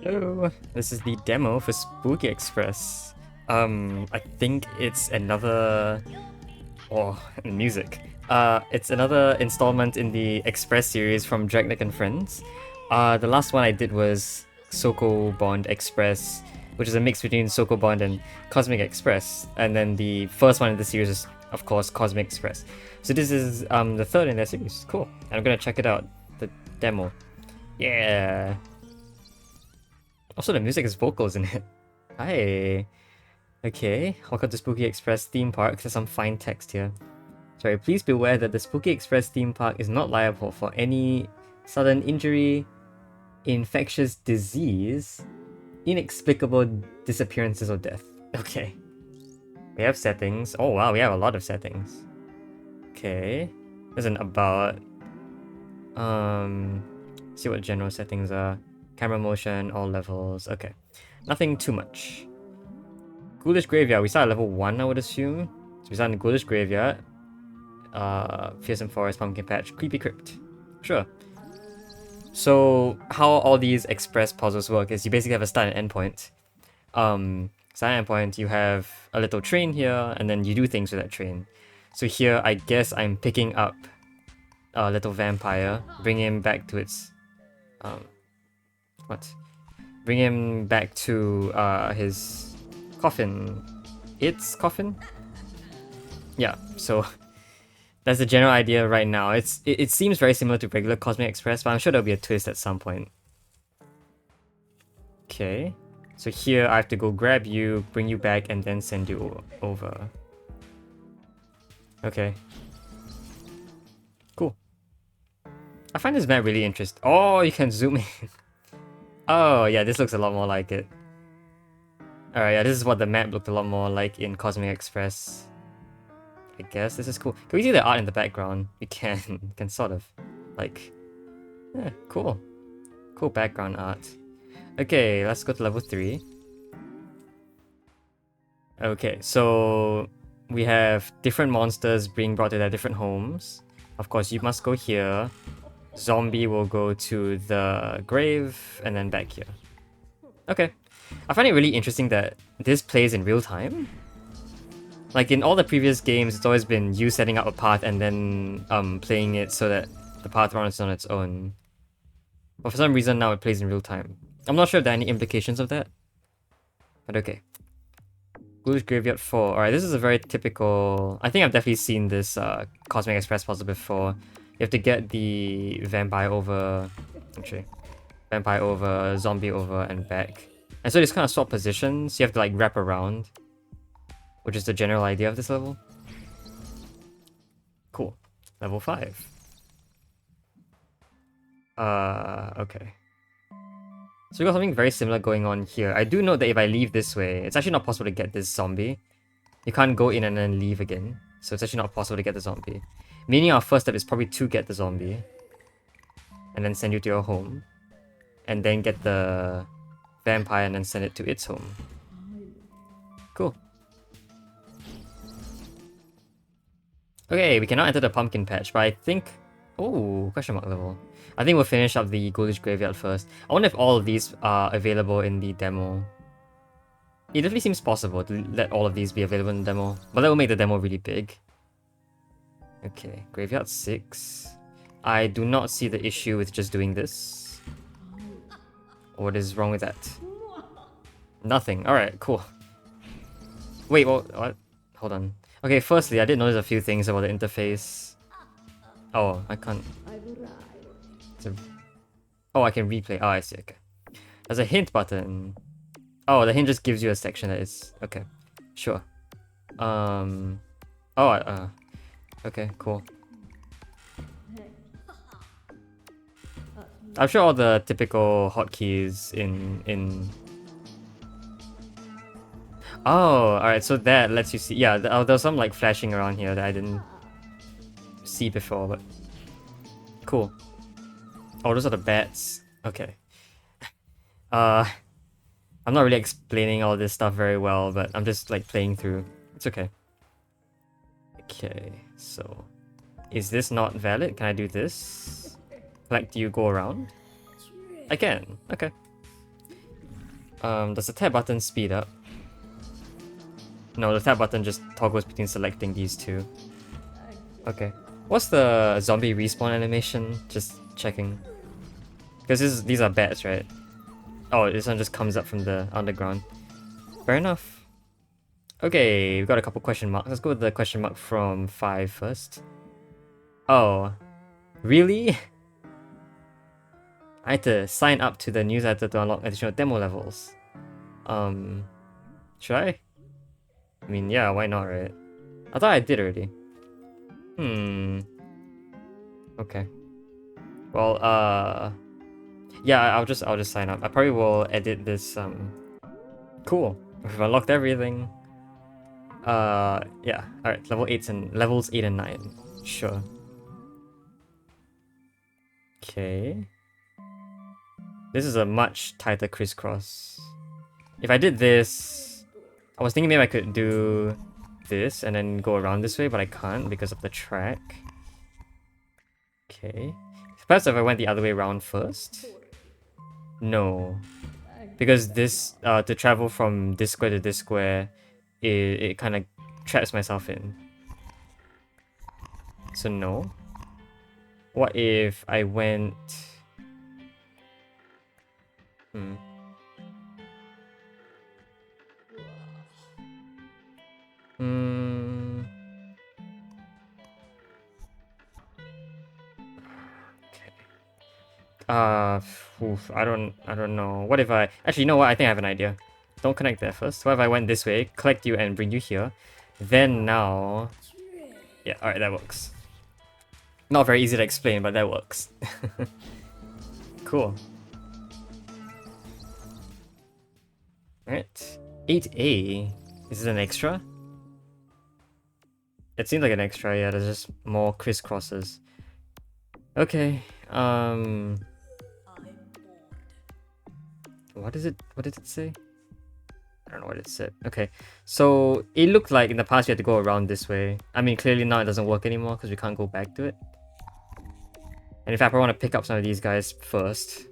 Hello, this is the demo for Spooky Express. I think it's another... Oh, music. It's another installment in the Express series from Dragnick and Friends. The last one I did was Soko Bond Express, which is a mix between Soko Bond and Cosmic Express. And then the first one in the series is, of course, Cosmic Express. So this is the third in that series. Cool. And I'm gonna check it out, the demo. Yeah. Also, the music is vocals in it. Hi. Okay, welcome to Spooky Express theme park. There's some fine text here. Sorry, please be aware that the Spooky Express theme park is not liable for any sudden injury, infectious disease, inexplicable disappearances, or death. Okay. We have settings. Oh wow, we have a lot of settings. Okay. There's an about. See what general settings are. Camera motion, all levels. Okay. Nothing too much. Ghoulish Graveyard. We start at level 1, I would assume. So we start in the Ghoulish Graveyard. Fearsome Forest, Pumpkin Patch, Creepy Crypt. Sure. So how all these express puzzles work is you basically have a start and end point. Start and end point, you have a little train here, and then you do things with that train. So here, I guess I'm picking up a little vampire, bring him back to its... Bring him back to his coffin. Its coffin? Yeah, so that's the general idea right now. It seems very similar to regular Cosmic Express, but I'm sure there'll be a twist at some point. Okay, so here I have to go grab you, bring you back, and then send you over. Okay. Cool. I find this map really interesting. Oh, you can zoom in. Oh, yeah, this looks a lot more like it. Alright, yeah, this is what the map looked a lot more like in Cosmic Express. I guess this is cool. Can we see the art in the background? We can. Can sort of. Like... Yeah, cool. Cool background art. Okay, let's go to level 3. Okay, so... We have different monsters being brought to their different homes. Of course, you must go here. Zombie will go to the grave, and then back here. Okay. I find it really interesting that this plays in real time. Like in all the previous games, it's always been you setting up a path and then playing it so that the path runs on its own. But for some reason now it plays in real time. I'm not sure if there are any implications of that. But okay. Ghoulish Graveyard 4. Alright, this is a very typical... I think I've definitely seen this Cosmic Express puzzle before. You have to get the vampire over... Actually. Vampire over, zombie over, and back. And so just kind of swap positions. You have to like wrap around. Which is the general idea of this level. Cool. Level 5. Okay. So we got something very similar going on here. I do know that if I leave this way, it's actually not possible to get this zombie. You can't go in and then leave again. So it's actually not possible to get the zombie. Meaning our first step is probably to get the zombie. And then send you to your home. And then get the vampire and then send it to its home. Cool. Okay, we cannot enter the pumpkin patch, but I think... Oh, question mark level. I think we'll finish up the Ghoulish Graveyard first. I wonder if all of these are available in the demo. It definitely seems possible to let all of these be available in the demo, but that will make the demo really big. Okay, Graveyard 6. I do not see the issue with just doing this. What is wrong with that? Nothing. Alright, cool. Wait, what? Hold on. Okay, firstly, I did notice a few things about the interface. Oh, I can't... Oh, I can replay. Oh, I see, okay. There's a hint button. Oh, the hint just gives you a section that is... Okay, sure. Okay, cool. I'm sure all the typical hotkeys in... Oh, alright, so that lets you see... Yeah, there's some like flashing around here that I didn't see before, but... Cool. Oh, those are the bats. Okay. I'm not really explaining all this stuff very well, but I'm just like playing through. It's okay. Okay, so... Is this not valid? Can I do this? Like, do you go around? I can. Okay. Does the tab button speed up? No, the tab button just toggles between selecting these two. Okay. What's the zombie respawn animation? Just checking. Because these are bats, right? Oh, this one just comes up from the underground. Fair enough. Okay, we've got a couple question marks. Let's go with the question mark from 5 first. Oh. Really? I had to sign up to the newsletter to unlock additional demo levels. Should I? I mean, yeah, why not, right? I thought I did already. Okay. Well, yeah, I'll just sign up. I probably will edit this. Cool. We've unlocked everything. Yeah. All right. Levels 8 and 9. Sure. Okay. This is a much tighter crisscross. If I did this, I was thinking maybe I could do this and then go around this way, but I can't because of the track. Okay. Perhaps if I went the other way around first? No. Because this, to travel from this square to this square, it kind of traps myself in. So no. What if I went... I don't know. What if I... Actually, you know what? I think I have an idea. Don't connect there first. What if I went this way, collect you and bring you here? Then now... Yeah, alright, that works. Not very easy to explain, but that works. Cool. Alright. 8A. Is it an extra? It seems like an extra, yeah. There's just more crisscrosses. Okay. What did it say? I don't know what it said. Okay, so it looked like in the past you had to go around this way. I mean, clearly now it doesn't work anymore because we can't go back to it. And in fact, I want to pick up some of these guys first.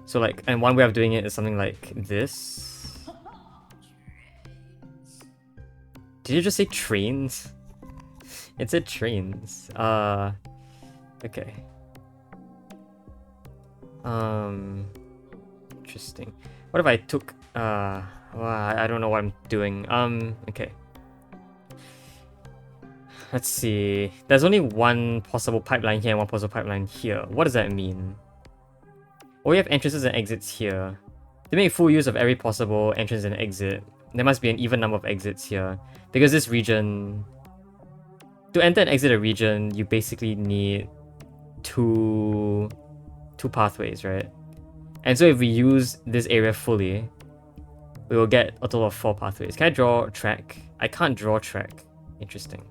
So like, and one way of doing it is something like this. Did you just say trains? It said trains. Okay. Interesting. What if I took, well, I don't know what I'm doing. Okay. Let's see. There's only one possible pipeline here and one possible pipeline here. What does that mean? Oh, we have entrances and exits here. To make full use of every possible entrance and exit, there must be an even number of exits here. Because this region... To enter and exit a region, you basically need two pathways, right? And so if we use this area fully, we will get a total of 4 pathways. Can I draw track? I can't draw track. Interesting.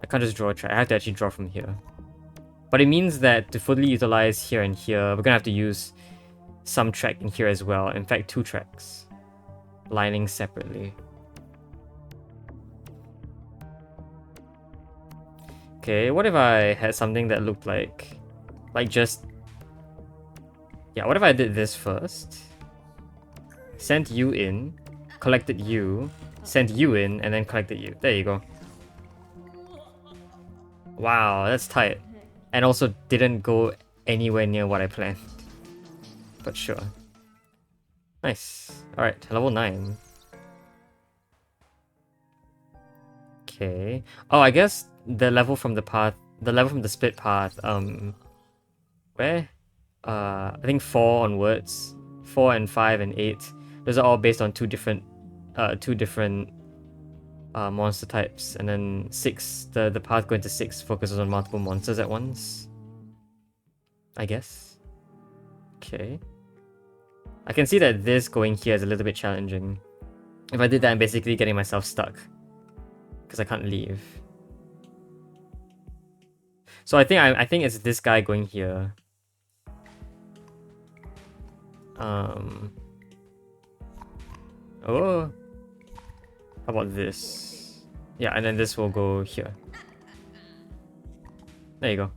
I can't just draw a track. I have to actually draw from here. But it means that to fully utilize here and here, we're gonna have to use some track in here as well. In fact, 2 tracks. Lining separately. Okay, what if I had something that looked like just... Yeah, what if I did this first? Sent you in, collected you, sent you in, and then collected you. There you go. Wow, that's tight. And also didn't go anywhere near what I planned. But sure. Nice. Alright, level 9. Okay. Oh, I guess the level from the split path, where? I think 4 onwards. 4 and 5 and 8. Those are all based on two different monster types. And then 6, the path going to 6 focuses on multiple monsters at once. I guess. Okay. I can see that this going here is a little bit challenging. If I did that, I'm basically getting myself stuck. Because I can't leave. So I think it's this guy going here. Oh. How about this? Yeah, and then this will go here. There you go.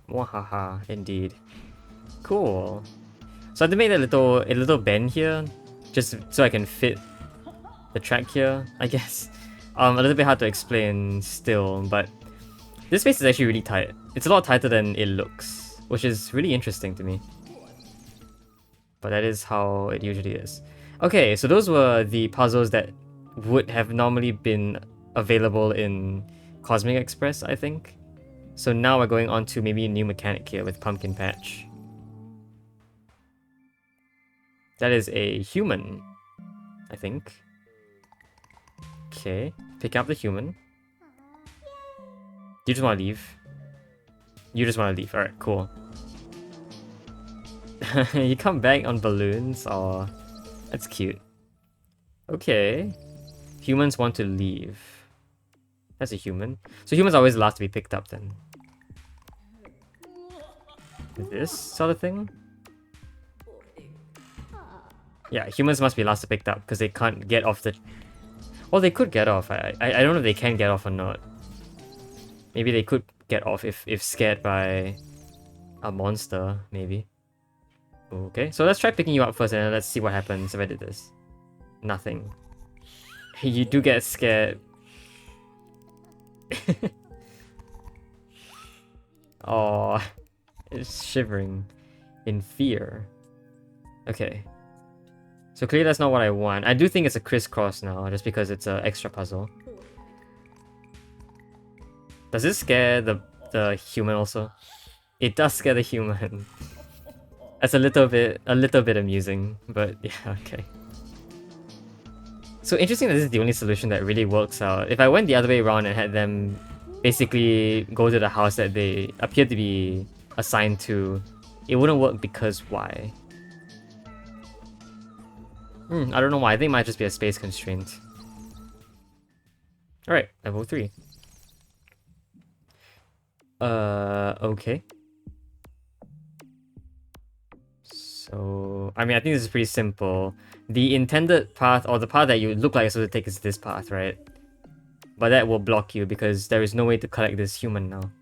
Wahaha, indeed. Cool. So I had to make a little bend here, just so I can fit the track here, I guess. A little bit hard to explain still, but this space is actually really tight. It's a lot tighter than it looks, which is really interesting to me. But that is how it usually is. Okay, so those were the puzzles that would have normally been available in Cosmic Express, I think. So now we're going on to maybe a new mechanic here with Pumpkin Patch. That is a human, I think. Okay, pick up the human. You just want to leave? You just want to leave. Alright, cool. You come back on balloons? Aw, that's cute. Okay. Humans want to leave. That's a human. So humans are always last to be picked up then. This sort of thing? Yeah, humans must be last to be picked up because they can't get off the... Well, they could get off. I don't know if they can get off or not. Maybe they could get off if scared by a monster, maybe. Okay, so let's try picking you up first and let's see what happens if I did this. Nothing. You do get scared. Oh, it's shivering in fear. Okay. So clearly that's not what I want. I do think it's a crisscross now, just because it's an extra puzzle. Does this scare the human also? It does scare the human. That's a little bit amusing, but yeah, okay. So interesting that this is the only solution that really works out. If I went the other way around and had them basically go to the house that they appear to be assigned to, it wouldn't work because why? I don't know why. I think it might just be a space constraint. Alright, level 3. Okay. So, I mean, I think this is pretty simple. The intended path, or the path that you look like you're supposed to take is this path, right? But that will block you because there is no way to collect this human now.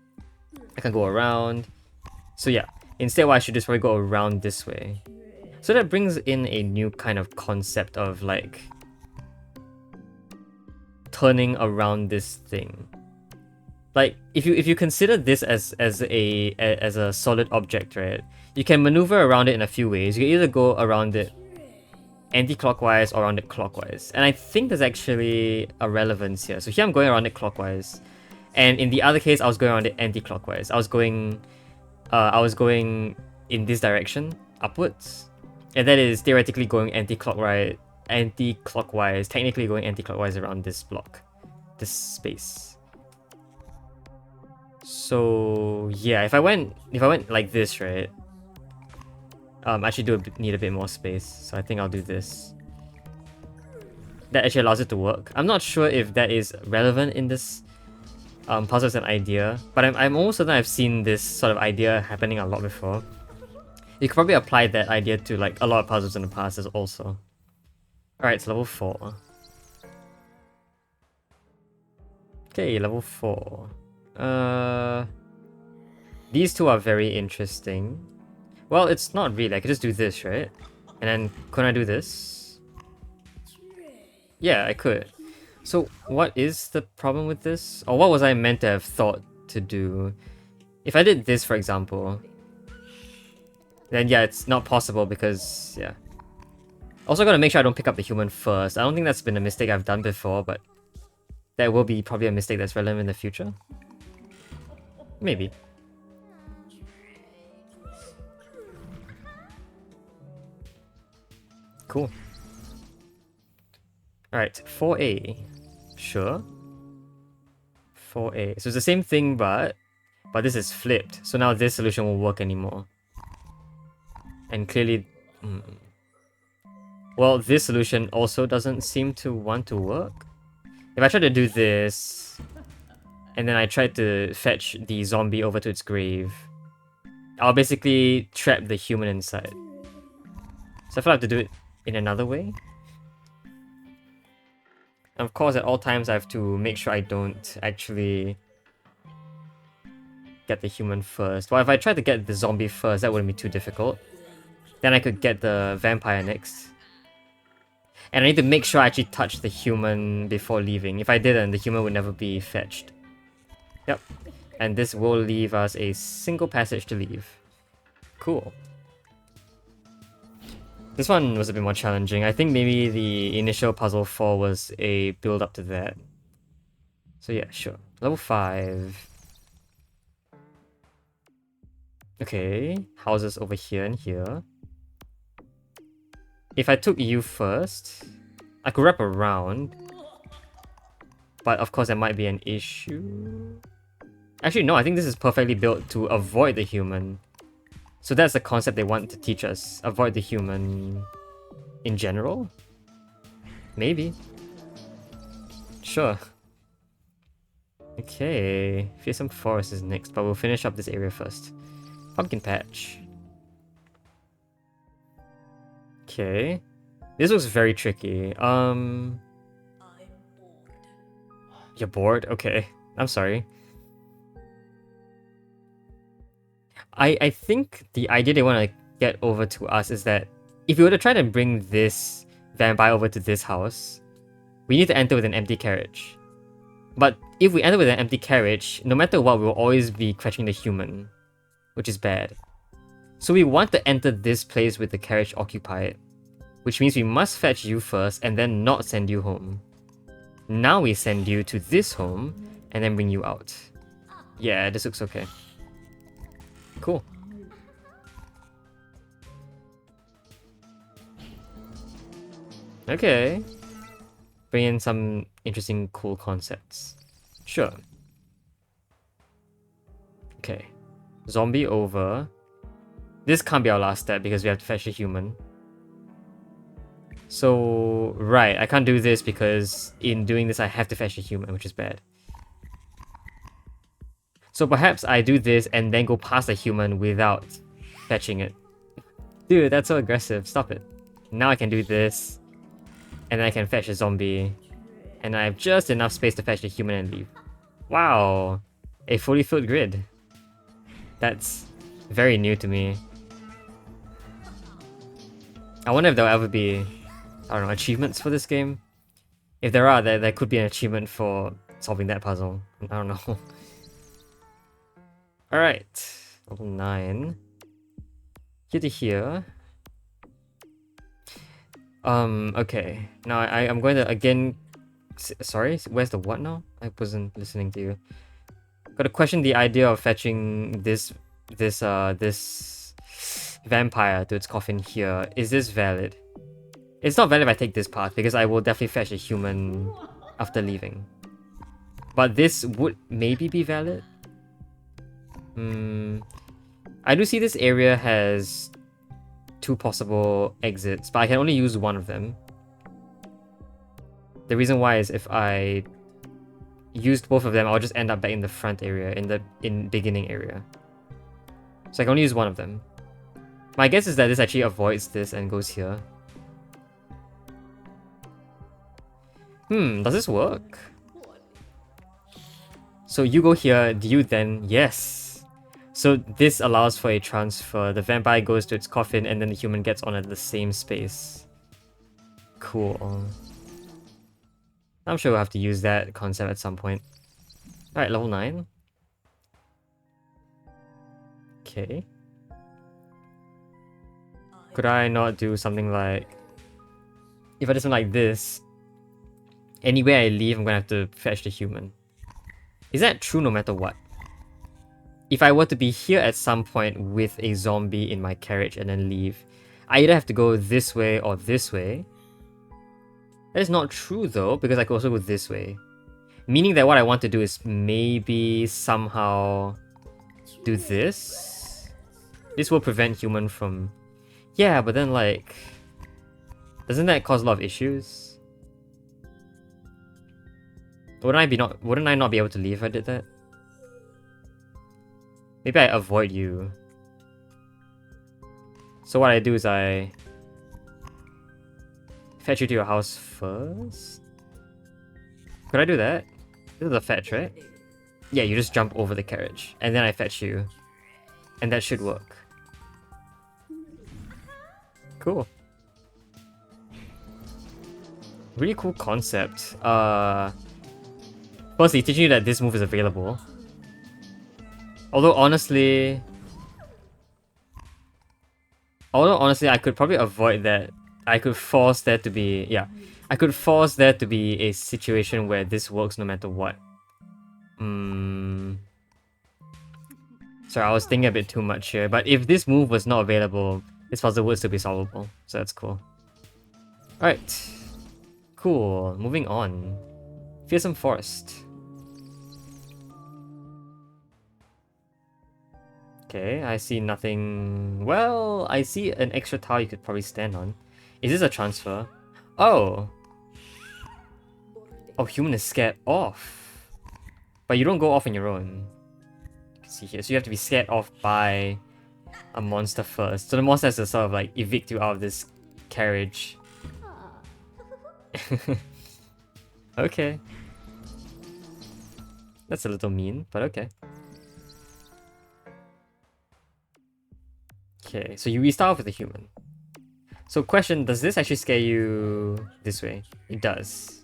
I can go around. So yeah, instead what I should do is probably go around this way. So that brings in a new kind of concept of like turning around this thing. Like if you consider this as a solid object, right? You can maneuver around it in a few ways. You can either go around it anti-clockwise or around it clockwise. And I think there's actually a relevance here. So here I'm going around it clockwise. And in the other case I was going around it anti-clockwise. I was going in this direction, upwards. And that is theoretically going anti-clockwise, technically going anti-clockwise around this block, this space. So yeah, if I went like this, right? I actually need a bit more space, so I think I'll do this. That actually allows it to work. I'm not sure if that is relevant in this puzzle as an idea, but I'm almost certain I've seen this sort of idea happening a lot before. You could probably apply that idea to like a lot of puzzles in the past as also. Alright, it's level 4. Okay, level 4. These two are very interesting. Well, it's not really. I could just do this, right? And then, couldn't I do this? Yeah, I could. So, what is the problem with this? Or what was I meant to have thought to do? If I did this, for example, then yeah, it's not possible because, yeah. Also gotta make sure I don't pick up the human first. I don't think that's been a mistake I've done before, but that will be probably a mistake that's relevant in the future. Maybe. Cool. Alright, 4A. Sure. 4A. So it's the same thing, but this is flipped. So now this solution won't work anymore. And clearly... Well, this solution also doesn't seem to want to work. If I try to do this, and then I try to fetch the zombie over to its grave, I'll basically trap the human inside. So I feel I have to do it in another way. And of course, at all times I have to make sure I don't actually get the human first. Well, if I tried to get the zombie first, that wouldn't be too difficult. Then I could get the vampire next. And I need to make sure I actually touch the human before leaving. If I didn't, the human would never be fetched. Yep. And this will leave us a single passage to leave. Cool. This one was a bit more challenging. I think maybe the initial puzzle 4 was a build up to that. So yeah, sure. Level 5. Okay, houses over here and here. If I took you first, I could wrap around. But of course there might be an issue. Actually no, I think this is perfectly built to avoid the human. So that's the concept they want to teach us. Avoid the human in general? Maybe. Sure. Okay, Fearsome Forest is next, but we'll finish up this area first. Pumpkin Patch. Okay. This looks very tricky. You're bored? Okay. I'm sorry. I think the idea they want to get over to us is that if we were to try to bring this vampire over to this house, we need to enter with an empty carriage. But if we enter with an empty carriage, no matter what, we'll always be catching the human, which is bad. So we want to enter this place with the carriage occupied, which means we must fetch you first and then not send you home. Now we send you to this home and then bring you out. Yeah, this looks okay. Cool. Okay. Bring in some interesting, cool concepts. Sure. Okay. Zombie over. This can't be our last step because we have to fetch a human. So, right, I can't do this because in doing this I have to fetch a human, which is bad. So perhaps I do this and then go past the human without fetching it. Dude, that's so aggressive. Stop it. Now I can do this. And then I can fetch a zombie. And I have just enough space to fetch the human and leave. Wow. A fully filled grid. That's very new to me. I wonder if there'll ever be, I don't know, achievements for this game. If there are, there could be an achievement for solving that puzzle. I don't know. Alright, level 9. Here to here. Okay. Now I'm going to again... Sorry, where's the what now? I wasn't listening to you. Gotta question the idea of fetching this vampire to its coffin here. Is this valid? It's not valid if I take this path because I will definitely fetch a human after leaving. But this would maybe be valid? I do see this area has 2 possible exits, but I can only use one of them. The reason why is if I used both of them, I'll just end up back in the front area, in beginning area. So I can only use one of them. My guess is that this actually avoids this and goes here. Does this work? So you go here, do you then... Yes! So this allows for a transfer. The vampire goes to its coffin and then the human gets on at the same space. Cool. I'm sure we'll have to use that concept at some point. Alright, level 9. Okay. Could I not do something like... If I do something like this, anywhere I leave, I'm gonna have to fetch the human. Is that true no matter what? If I were to be here at some point with a zombie in my carriage and then leave, I either have to go this way or this way. That is not true though, because I could also go this way. Meaning that what I want to do is maybe somehow do this. This will prevent human from... Yeah, but then like... Doesn't that cause a lot of issues? Wouldn't I not be able to leave if I did that? Maybe I avoid you. So what I do is I fetch you to your house first. Could I do that? This is a fetch, right? Yeah, you just jump over the carriage, and then I fetch you. And that should work. Cool. Really cool concept. Firstly, teaching you that this move is available. Although honestly, I could probably avoid that. I could force there to be, yeah, I could force there to be a situation where this works no matter what. Sorry, I was thinking a bit too much here. But if this move was not available, this puzzle would still be solvable. So that's cool. Alright. Cool. Moving on. Fearsome Forest. Okay, I see nothing. Well, I see an extra tile you could probably stand on. Is this a transfer? Oh! Oh, human is scared off. But you don't go off on your own. You can see here. So you have to be scared off by a monster first. So the monster has to sort of like evict you out of this carriage. Okay. That's a little mean, but okay. Okay, so you restart off with a human. So question, does this actually scare you this way? It does.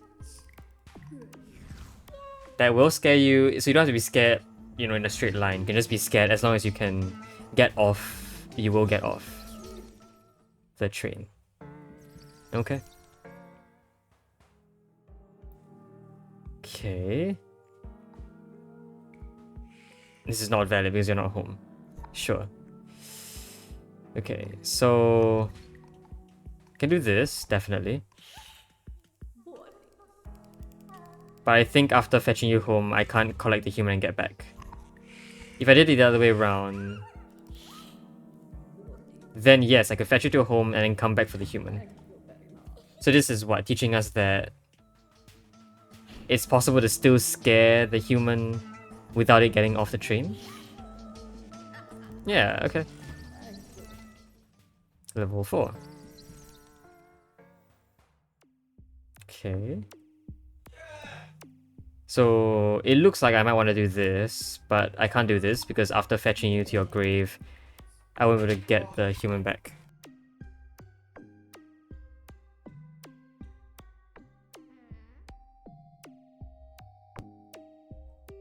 That will scare you, so you don't have to be scared, you know, in a straight line. You can just be scared as long as you can get off, you will get off the train. Okay. Okay. This is not valid because you're not home. Sure. Okay, so can do this, definitely. But I think after fetching you home, I can't collect the human and get back. If I did it the other way around, then yes, I could fetch you to home and then come back for the human. So this is what? Teaching us that it's possible to still scare the human without it getting off the train? Yeah, okay. Level 4. Okay. So it looks like I might want to do this, but I can't do this because after fetching you to your grave, I won't be able to get the human back.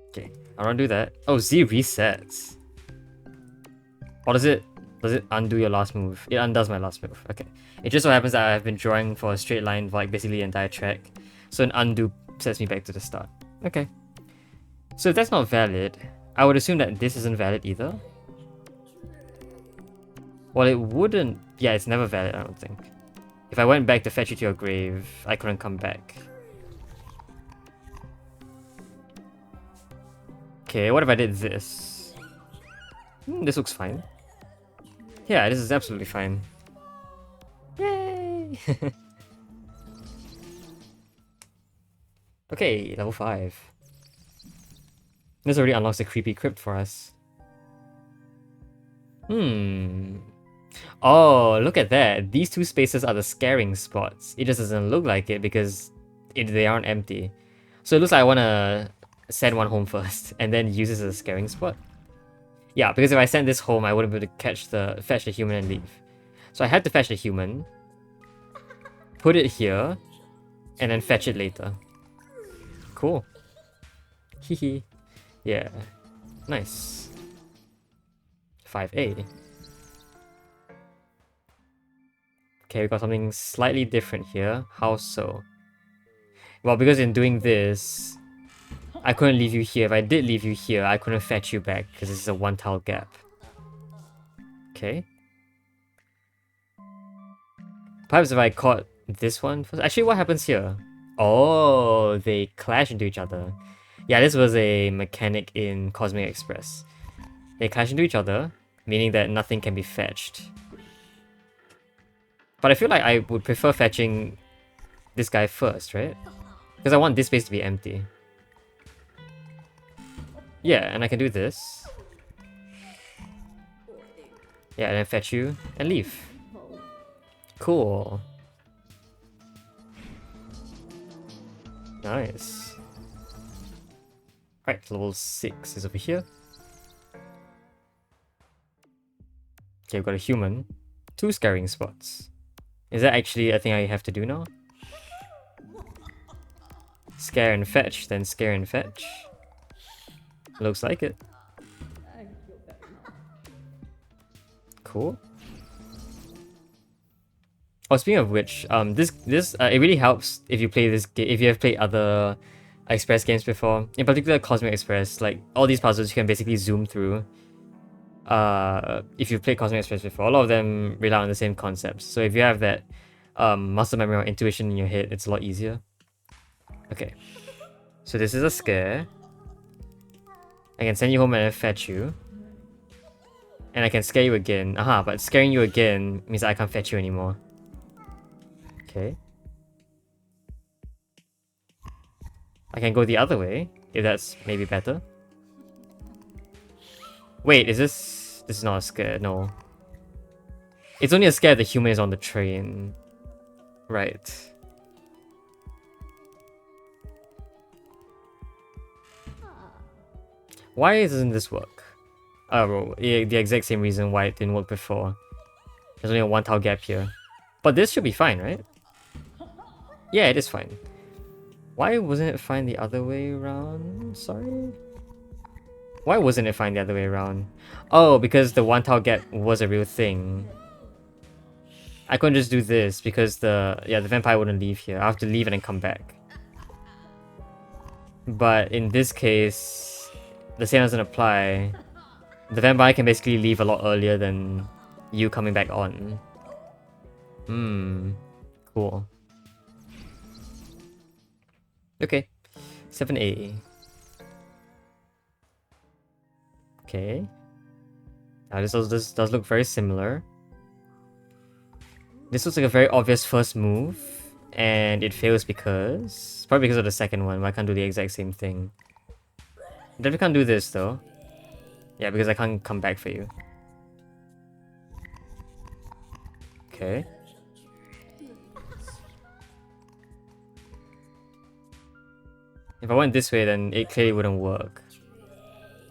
Okay, I don't do that. Oh, Z resets. Or does it undo your last move? It undoes my last move. Okay. It just so happens that I've been drawing for a straight line for like basically the entire track. So an undo sets me back to the start. Okay. So if that's not valid, I would assume that this isn't valid either. Well, it wouldn't... Yeah, it's never valid, I don't think. If I went back to fetch you to your grave, I couldn't come back. Okay, what if I did this? This looks fine. Yeah, this is absolutely fine. Yay! Okay, level 5. This already unlocks a creepy crypt for us. Oh, look at that. These two spaces are the scaring spots. It just doesn't look like it because they aren't empty. So it looks like I want to send one home first and then use this as a scaring spot. Yeah, because if I send this home, I wouldn't be able to fetch the human and leave. So I had to fetch the human, put it here, and then fetch it later. Cool. Hehe. Yeah. Nice. 5A. Okay, we got something slightly different here. How so? Well, because in doing this, I couldn't leave you here. If I did leave you here, I couldn't fetch you back because this is a one tile gap. Okay. Perhaps if I caught this one first. Actually, what happens here? Oh, they clash into each other. Yeah, this was a mechanic in Cosmic Express. They clash into each other, meaning that nothing can be fetched. But I feel like I would prefer fetching this guy first, right? Because I want this space to be empty. Yeah, and I can do this. Yeah, and then fetch you and leave. Cool. Nice. Alright, level 6 is over here. Okay, we've got a human. 2 scaring spots. Is that actually a thing I have to do now? Scare and fetch, then scare and fetch. Looks like it. Cool. Oh, speaking of which, it really helps if you play this game, if you have played other Express games before. In particular, Cosmic Express. Like all these puzzles, you can basically zoom through. If you've played Cosmic Express before, a lot of them rely on the same concepts. So if you have that muscle memory or intuition in your head, it's a lot easier. Okay, so this is a scare. I can send you home and fetch you. And I can scare you again. Aha, but scaring you again means I can't fetch you anymore. Okay. I can go the other way, if that's maybe better. Wait, is this... This is not a scare, no. It's only a scare the human is on the train. Right. Why doesn't this work? Well, the exact same reason why it didn't work before. There's only a 1 tile gap here. But this should be fine, right? Yeah, it is fine. Why wasn't it fine the other way around? Sorry? Why wasn't it fine the other way around? Oh, because the 1 tile gap was a real thing. I couldn't just do this because the vampire wouldn't leave here. I have to leave and then come back. But in this case, the same doesn't apply. The vampire can basically leave a lot earlier than you coming back on. Cool. Okay, 7A. Okay. Now this does look very similar. This looks like a very obvious first move, and it fails because... Probably because of the second one, I can't do the exact same thing. Definitely can't do this though. Yeah, because I can't come back for you. Okay. If I went this way, then it clearly wouldn't work.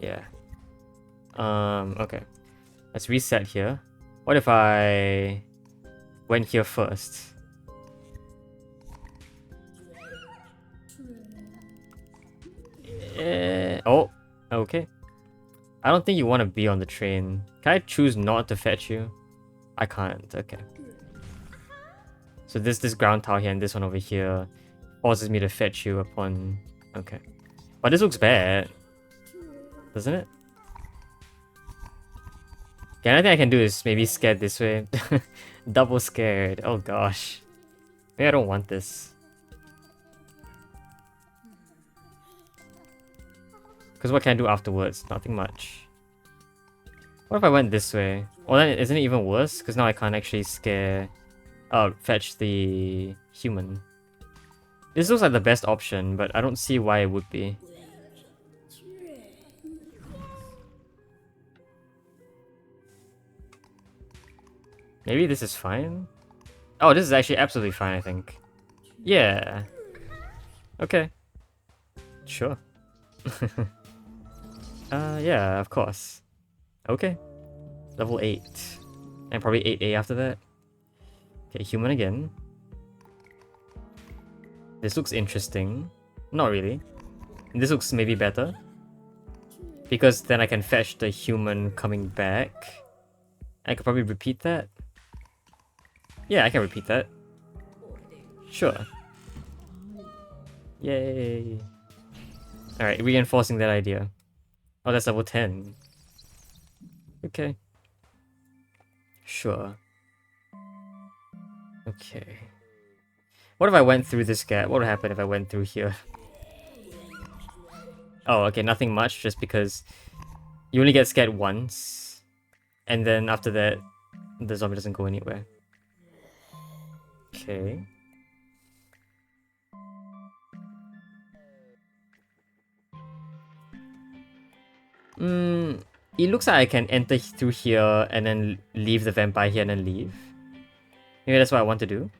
Yeah. Okay. Let's reset here. What if I went here first? Oh, okay. I don't think you want to be on the train. Can I choose not to fetch you? I can't, okay. So this ground tile here and this one over here forces me to fetch you upon... Okay. But this looks bad. Doesn't it? Okay, another thing I can do is maybe scared this way. Double scared. Oh gosh. Maybe I don't want this. Because what can I do afterwards? Nothing much. What if I went this way? Well then, isn't it even worse? Because now I can't actually fetch the human. This looks like the best option, but I don't see why it would be. Maybe this is fine? Oh, this is actually absolutely fine, I think. Yeah. Okay. Sure. Yeah, of course. Okay. Level 8. And probably 8A after that. Okay, human again. This looks interesting. Not really. This looks maybe better. Because then I can fetch the human coming back. I could probably repeat that. Yeah, I can repeat that. Sure. Yay. Alright, reinforcing that idea. Oh, that's level 10. Okay. Sure. Okay. What if I went through this gap? What would happen if I went through here? Oh, okay, nothing much, just because you only get scared once. And then after that, the zombie doesn't go anywhere. Okay. It looks like I can enter through here and then leave the vampire here and then leave. Maybe that's what I want to do.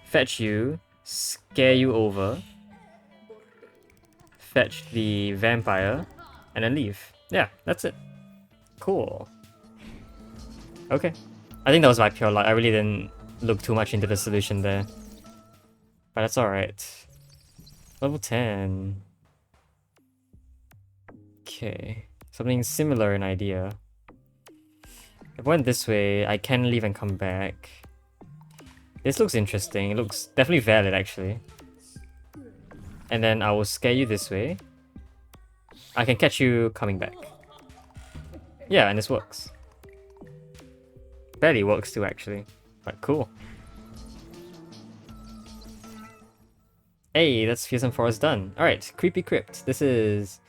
Fetch you, scare you over, fetch the vampire, and then leave. Yeah, that's it. Cool. Okay. I think that was my pure luck. I really didn't look too much into the solution there. But that's alright. Level 10. Okay. Something similar in idea. If I went this way, I can leave and come back. This looks interesting. It looks definitely valid, actually. And then I will scare you this way. I can catch you coming back. Yeah, and this works. Barely works too, actually. But cool. Hey, that's Fearsome Forest done. Alright, Creepy Crypt. This is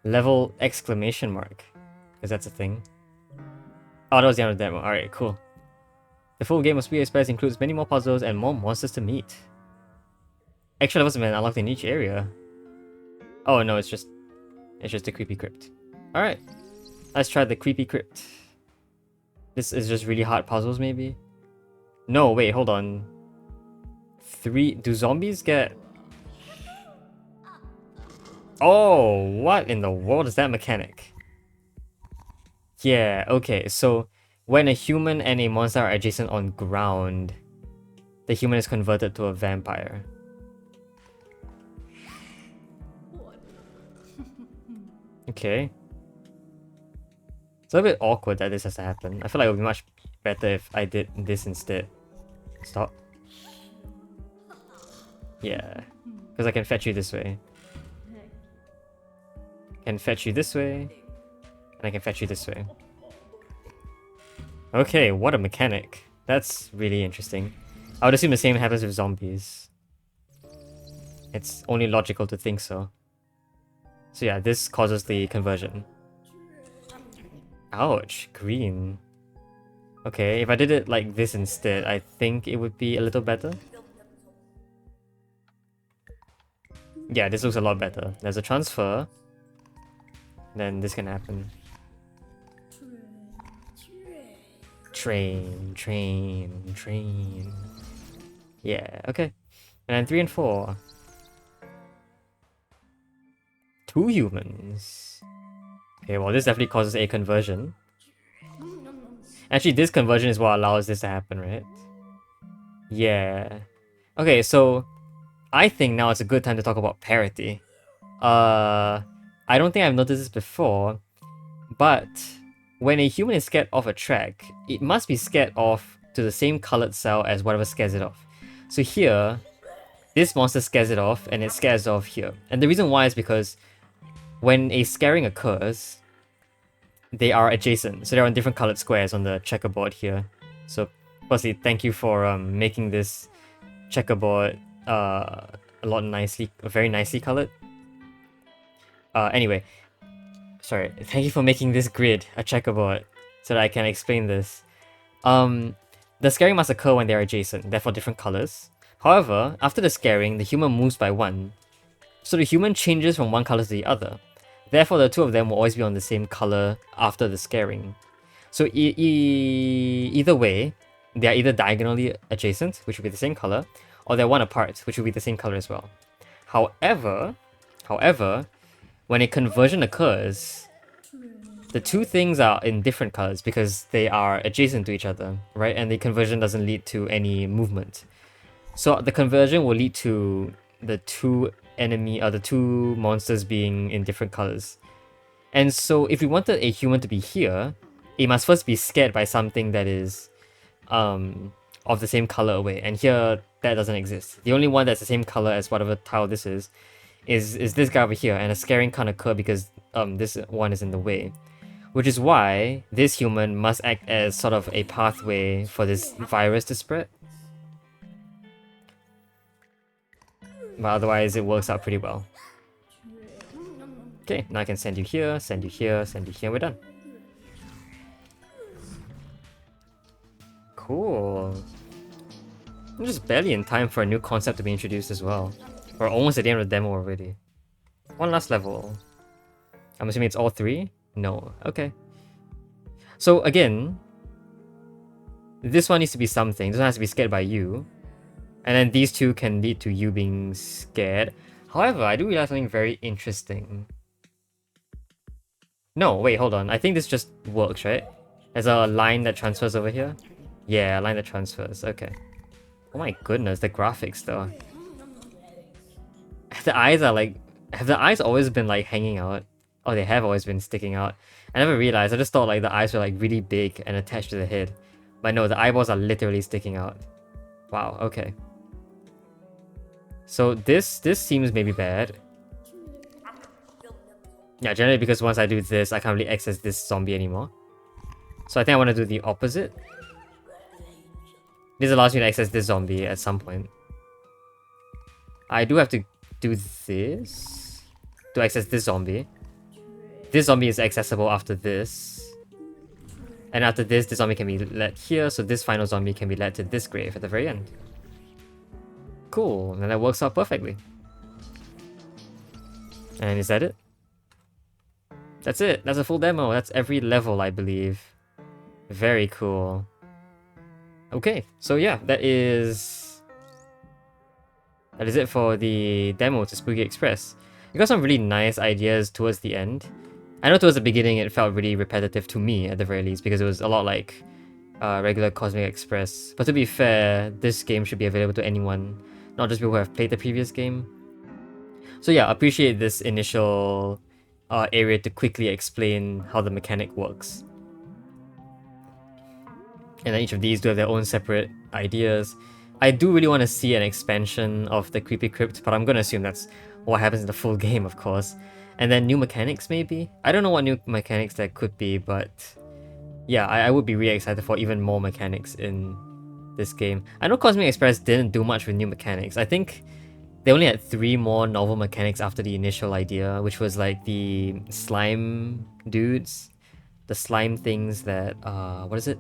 level exclamation mark. Because that's a thing. Oh, that was the end of the demo. Alright, cool. The full game of Spooky Express includes many more puzzles and more monsters to meet. Extra levels have been unlocked in each area. Oh no, it's just the Creepy Crypt. Alright. Let's try the Creepy Crypt. This is just really hard puzzles, maybe? No, wait, hold on. Do zombies get... Oh, what in the world is that mechanic? Yeah, okay, so when a human and a monster are adjacent on ground, the human is converted to a vampire. Okay. It's a little bit awkward that this has to happen. I feel like it would be much better if I did this instead. Stop. Yeah. Because I can fetch you this way. Can fetch you this way. And I can fetch you this way. Okay, what a mechanic. That's really interesting. I would assume the same happens with zombies. It's only logical to think so. So yeah, this causes the conversion. Ouch, green. Okay, if I did it like this instead, I think it would be a little better. Yeah, this looks a lot better. There's a transfer. Then this can happen. Train, train, train. Yeah, okay. And then 3 and 4. 2 humans. Okay, well this definitely causes a conversion. Actually, this conversion is what allows this to happen, right? Yeah. Okay, so I think now it's a good time to talk about parity. I don't think I've noticed this before, but when a human is scared off a track, it must be scared off to the same colored cell as whatever scares it off. So here, this monster scares it off, and it scares off here. And the reason why is because when a scaring occurs, they are adjacent. So they're on different colored squares on the checkerboard here. So firstly, thank you for making this checkerboard very nicely colored. Anyway, sorry, thank you for making this grid a checkerboard so that I can explain this. The scaring must occur when they are adjacent, therefore different colors. However, after the scaring, the human moves by 1. So the human changes from one color to the other. Therefore, the 2 of them will always be on the same color after the scaring. So either way, they are either diagonally adjacent, which will be the same color, or they're 1 apart, which will be the same color as well. However, when a conversion occurs, the 2 things are in different colors because they are adjacent to each other, right? And the conversion doesn't lead to any movement. So the conversion will lead to the 2 monsters being in different colors. And so if we wanted a human to be here, it must first be scared by something that is of the same color away. And here, that doesn't exist. The only one that's the same color as whatever tile this is this guy over here, and a scaring can't occur because this one is in the way. Which is why this human must act as sort of a pathway for this virus to spread. But otherwise it works out pretty well. Okay, now I can send you here, send you here, send you here, we're done. Cool. I'm just barely in time for a new concept to be introduced as well. We're almost at the end of the demo already. One last level. I'm assuming it's all 3? No. Okay. So again, this one needs to be something. This one has to be scared by you. And then these two can lead to you being scared. However, I do realize something very interesting. No, wait, hold on. I think this just works, right? There's a line that transfers over here. Yeah, a line that transfers. Okay. Oh my goodness, the graphics though. The eyes are like... Have the eyes always been like hanging out? Oh, they have always been sticking out. I never realized. I just thought like the eyes were like really big and attached to the head. But no, the eyeballs are literally sticking out. Wow, okay. So this seems maybe bad. Yeah, generally because once I do this, I can't really access this zombie anymore. So I think I want to do the opposite. This allows me to access this zombie at some point. I do have to do this to access this zombie. This zombie is accessible after this. And after this zombie can be led here, so this final zombie can be led to this grave at the very end. Cool, and that works out perfectly. And is that it? That's it. That's a full demo. That's every level, I believe. Very cool. Okay, so yeah, that is it for the demo to Spooky Express. You got some really nice ideas towards the end. I know towards the beginning it felt really repetitive to me, at the very least, because it was a lot like regular Cosmic Express. But to be fair, this game should be available to anyone, not just people who have played the previous game. So yeah, appreciate this initial area to quickly explain how the mechanic works. And then each of these do have their own separate ideas. I do really want to see an expansion of the Creepy Crypt, but I'm going to assume that's what happens in the full game, of course. And then new mechanics, maybe? I don't know what new mechanics there could be, but yeah, I would be really excited for even more mechanics in this game. I know Cosmic Express didn't do much with new mechanics. I think they only had 3 more novel mechanics after the initial idea, which was like the slime dudes. The slime things that, what is it?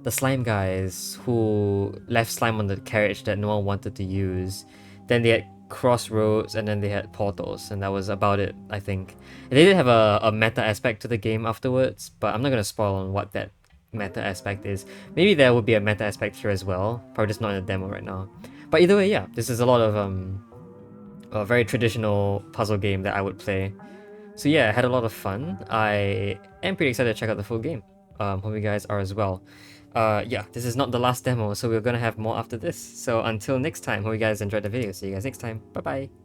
The slime guys who left slime on the carriage that no one wanted to use. Then they had crossroads, and then they had portals, and that was about it, I think. And they did have a meta aspect to the game afterwards, but I'm not going to spoil on what that meta aspect is. Maybe there will be a meta aspect here as well, probably just not in the demo right now. But either way, yeah, this is a lot of a very traditional puzzle game that I would play. So yeah, I had a lot of fun. I am pretty excited to check out the full game. Hope you guys are as well. Yeah, this is not the last demo, so we're gonna have more after this. So until next time, hope you guys enjoyed the video. See you guys next time. Bye bye.